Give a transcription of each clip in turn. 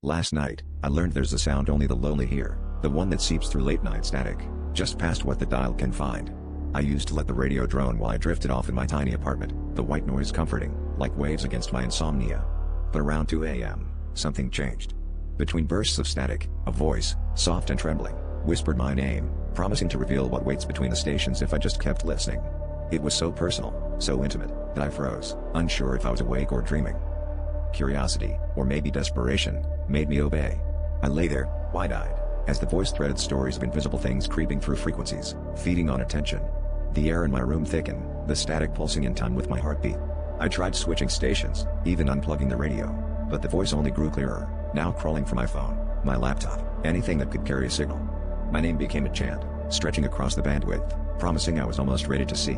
Last night, I learned there's a sound only the lonely hear, the one that seeps through late-night static, just past what the dial can find. I used to let the radio drone while I drifted off in my tiny apartment, the white noise comforting, like waves against my insomnia. But around 2 a.m., something changed. Between bursts of static, a voice, soft and trembling, whispered my name, promising to reveal what waits between the stations if I just kept listening. It was so personal, so intimate, that I froze, unsure if I was awake or dreaming. Curiosity, or maybe desperation, made me obey. I lay there, wide-eyed, as the voice threaded stories of invisible things creeping through frequencies, feeding on attention. The air in my room thickened, the static pulsing in time with my heartbeat. I tried switching stations, even unplugging the radio, but the voice only grew clearer, now crawling for my phone, my laptop, anything that could carry a signal. My name became a chant, stretching across the bandwidth, promising I was almost ready to see.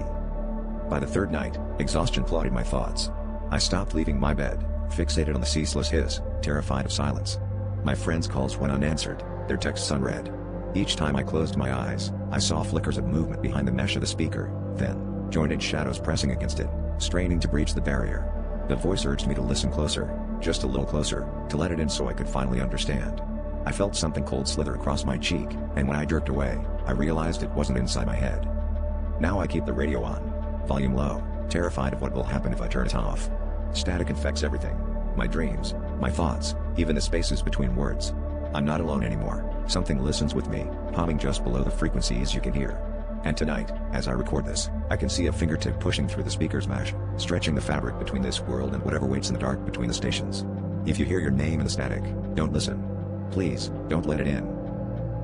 By the third night, exhaustion flooded my thoughts. I stopped leaving my bed, fixated on the ceaseless hiss, terrified of silence. My friends' calls went unanswered, their texts unread. Each time I closed my eyes, I saw flickers of movement behind the mesh of the speaker, then, jointed shadows pressing against it, straining to breach the barrier. The voice urged me to listen closer, just a little closer, to let it in so I could finally understand. I felt something cold slither across my cheek, and when I jerked away, I realized it wasn't inside my head. Now I keep the radio on, volume low, terrified of what will happen if I turn it off. Static infects everything. My dreams, my thoughts, even the spaces between words. I'm not alone anymore. Something listens with me, humming just below the frequencies you can hear. And tonight, as I record this, I can see a fingertip pushing through the speaker's mesh, stretching the fabric between this world and whatever waits in the dark between the stations. If you hear your name in the static, don't listen. Please, don't let it in.